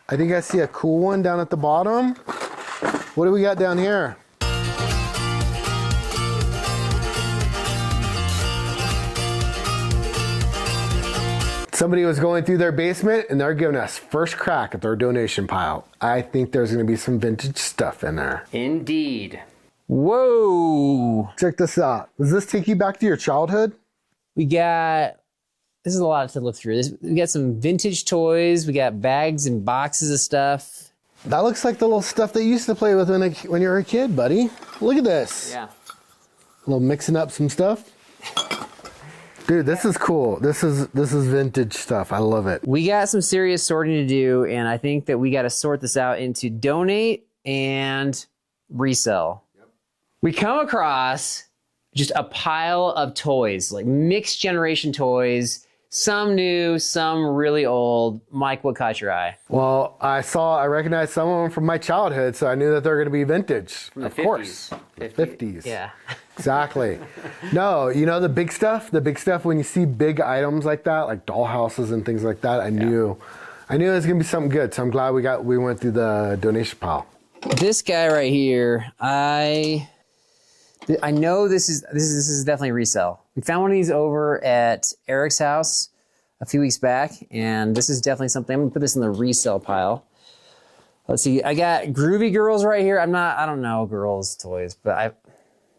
I think I see a cool one down at the bottom. What do we got down here? Somebody was going through their basement and they're giving us first crack at their donation pile. I think there's gonna be some vintage stuff in there. Indeed. Whoa. Check this out. Does this take you back to your childhood? We got, this is a lot to look through. We got some vintage toys. We got bags and boxes of stuff. That looks like the little stuff that you used to play with when you were a kid, buddy. Look at this. Yeah. A little mixing up some stuff. Dude, this is cool. This is vintage stuff. I love it. We got some serious sorting to do, and I think that we got to sort this out into donate and resell. Yep. We come across just a pile of toys, like mixed generation toys, some new, some really old. Mike, what caught your eye? Well, I recognized some of them from my childhood, so I knew that they're going to be vintage. From the of course. 50s. Yeah. Exactly. No, you know the big stuff? The big stuff, when you see big items like that, like doll houses and things like that, I knew it was going to be something good. So I'm glad we went through the donation pile. This guy right here, I know this is definitely resell. We found one of these over at Eric's house a few weeks back, and this is definitely something. I'm gonna put this in the resell pile. Let's see, I got Groovy Girls right here. I don't know girls' toys, but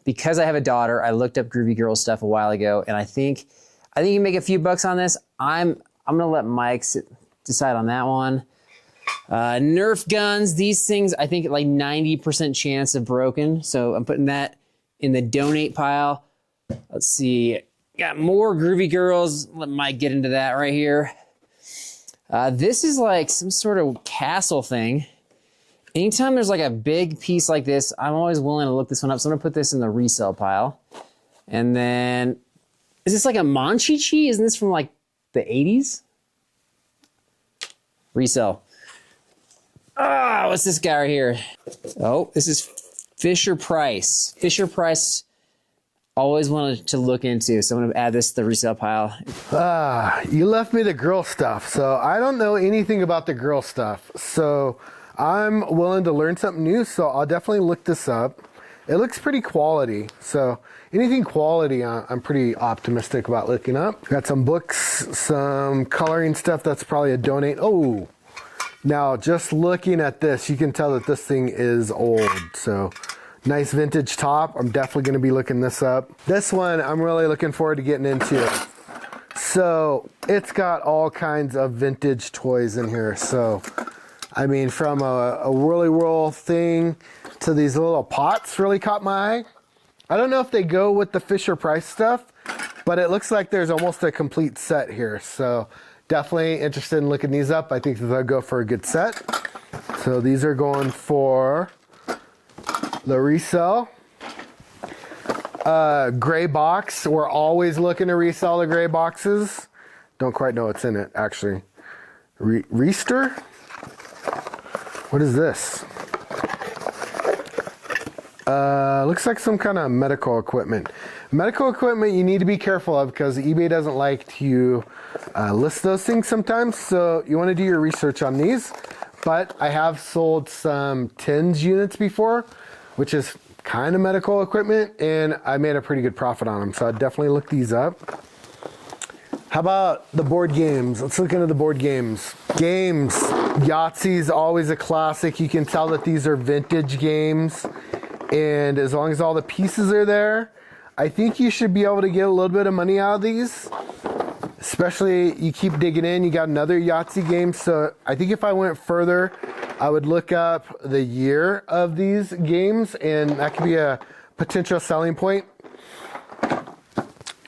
because I have a daughter, I looked up Groovy Girls stuff a while ago, and I think you can make a few bucks on this. I'm gonna let Mike decide on that one. Nerf guns, these things, I think like 90% chance of broken, so I'm putting that in the donate pile. Let's see, got more Groovy Girls. Let Mike get into that right here. This is like some sort of castle thing. Anytime there's like a big piece like this, I'm always willing to look this one up. So I'm gonna put this in the resell pile. And then, is this like a Monchichi? Isn't this from like the 80s? Resell. What's this guy right here? Oh, this is Fisher Price. Fisher Price, always wanted to look into, so I'm gonna add this to the resale pile. You left me the girl stuff, so I don't know anything about the girl stuff. So I'm willing to learn something new, so I'll definitely look this up. It looks pretty quality, so anything quality I'm pretty optimistic about looking up. Got some books, some coloring stuff that's probably a donate. Oh, now just looking at this, you can tell that this thing is old, so nice vintage top. I'm definitely gonna be looking this up. This one, I'm really looking forward to getting into. So it's got all kinds of vintage toys in here. So, I mean, from a whirly whirl thing to these little pots really caught my eye. I don't know if they go with the Fisher Price stuff, but it looks like there's almost a complete set here. So definitely interested in looking these up. I think they'll go for a good set. So these are going for the resell. Gray box. We're always looking to resell the gray boxes. Don't quite know what's in it, actually. Reister? What is this? Looks like some kind of medical equipment. Medical equipment you need to be careful of because eBay doesn't like to list those things sometimes. So you want to do your research on these. But I have sold some TINS units before, which is kind of medical equipment, and I made a pretty good profit on them. So I'd definitely look these up. How about the board games? Let's look into the board games. Games. Yahtzee's always a classic. You can tell that these are vintage games. And as long as all the pieces are there, I think you should be able to get a little bit of money out of these. Especially, you keep digging in, you got another Yahtzee game. So I think if I went further, I would look up the year of these games, and that could be a potential selling point.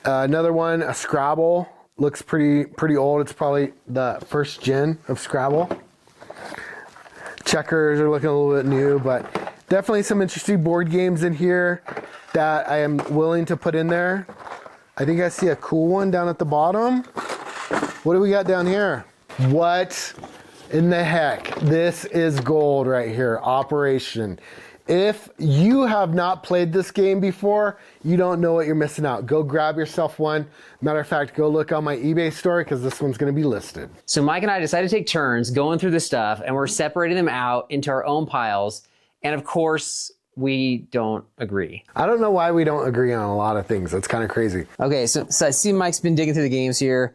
Another one, a Scrabble. Looks pretty old. It's probably the first gen of Scrabble. Checkers are looking a little bit new, but definitely some interesting board games in here that I am willing to put in there. I think I see a cool one down at the bottom. What do we got down here? What in the heck? This is gold right here. Operation. If you have not played this game before, you don't know what you're missing out. Go grab yourself one. Matter of fact, go look on my eBay store because this one's going to be listed. So Mike and I decided to take turns going through the stuff, and we're separating them out into our own piles. And of course, we don't agree. I don't know why we don't agree on a lot of things. That's kind of crazy. Okay, so I see Mike's been digging through the games here.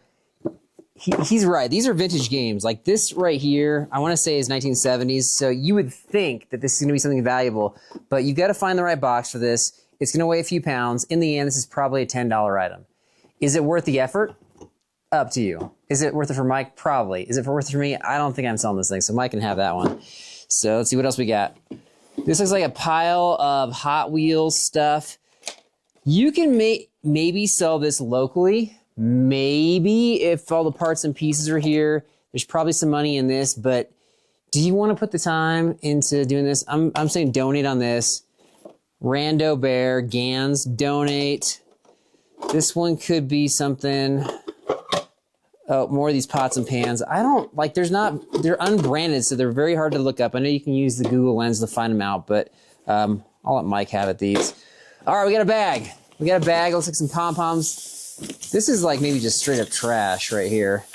He's right. These are vintage games. Like this right here, I want to say is 1970s. So you would think that this is going to be something valuable, but you've got to find the right box for this. It's going to weigh a few pounds. In the end, this is probably a $10 item. Is it worth the effort? Up to you. Is it worth it for Mike? Probably. Is it worth it for me? I don't think I'm selling this thing, so Mike can have that one. So let's see what else we got. This looks like a pile of Hot Wheels stuff. You can maybe sell this locally. Maybe if all the parts and pieces are here. There's probably some money in this, but do you want to put the time into doing this? I'm saying donate on this. Rando Bear, Gans, donate. This one could be something. Oh, more of these pots and pans. I don't like, they're unbranded, so they're very hard to look up. I know you can use the Google Lens to find them out, but I'll let Mike have it, these. All right, we got a bag. We got a bag. Looks like some pom-poms. This is like maybe just straight up trash right here.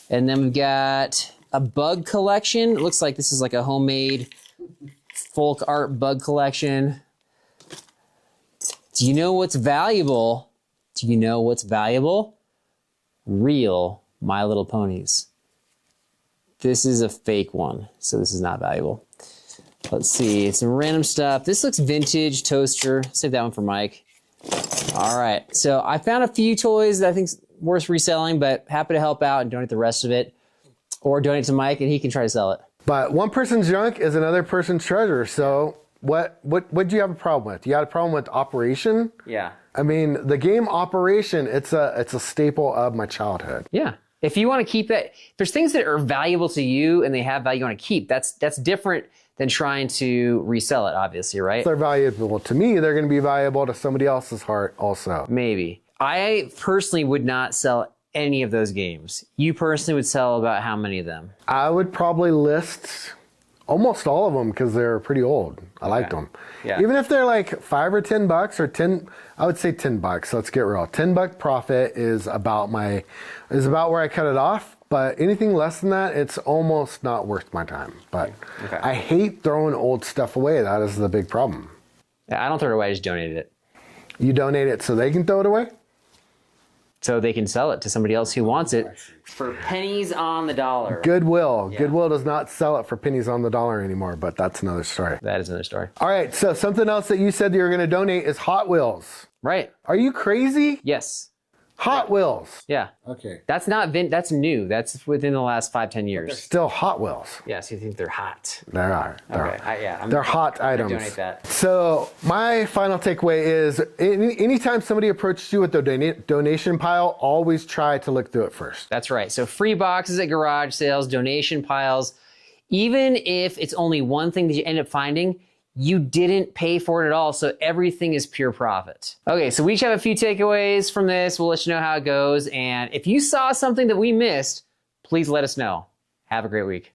And then we've got a bug collection. It looks like this is like a homemade folk art bug collection. Do you know what's valuable? Do you know what's valuable? Real My Little Ponies. This is a fake one, so this is not valuable. Let's see, some random stuff. This looks vintage toaster. Save that one for Mike. All right, so I found a few toys that I think worth reselling, but happy to help out and donate the rest of it, or donate to Mike and he can try to sell it. But one person's junk is another person's treasure. So what do you have a problem with? You got a problem with operation? Yeah. I mean, the game Operation, it's a staple of my childhood. Yeah. If you want to keep that, if there's things that are valuable to you and they have value you want to keep, that's different than trying to resell it, obviously, right? If they're valuable to me, they're going to be valuable to somebody else's heart also. Maybe. I personally would not sell any of those games. You personally would sell about how many of them? I would probably list almost all of them because they're pretty old. I liked them. Yeah. Even if they're like $5 or $10 or 10, I would say $10. Let's get real. $10 profit is about where I cut it off. But anything less than that, it's almost not worth my time. But Okay. I hate throwing old stuff away. That is the big problem. Yeah, I don't throw it away. I just donated it. You donate it so they can throw it away? So they can sell it to somebody else who wants it for pennies on the dollar. Goodwill. Yeah. Goodwill does not sell it for pennies on the dollar anymore, but that's another story. That is another story. All right, so something else that you said you were going to donate is Hot Wheels. Right. Are you crazy? Yes. Hot Wheels. Yeah. Okay. That's not that's new. That's within the last 5-10 years. Still Hot Wheels. Yeah, so you think they're hot. They are. Okay. They're hot items. Donate that. So my final takeaway is anytime somebody approaches you with a donation pile, always try to look through it first. That's right. So free boxes at garage sales, donation piles, even if it's only one thing that you end up finding, you didn't pay for it at all, so everything is pure profit. Okay, so we each have a few takeaways from this. We'll let you know how it goes, and if you saw something that we missed, please let us know. Have a great week.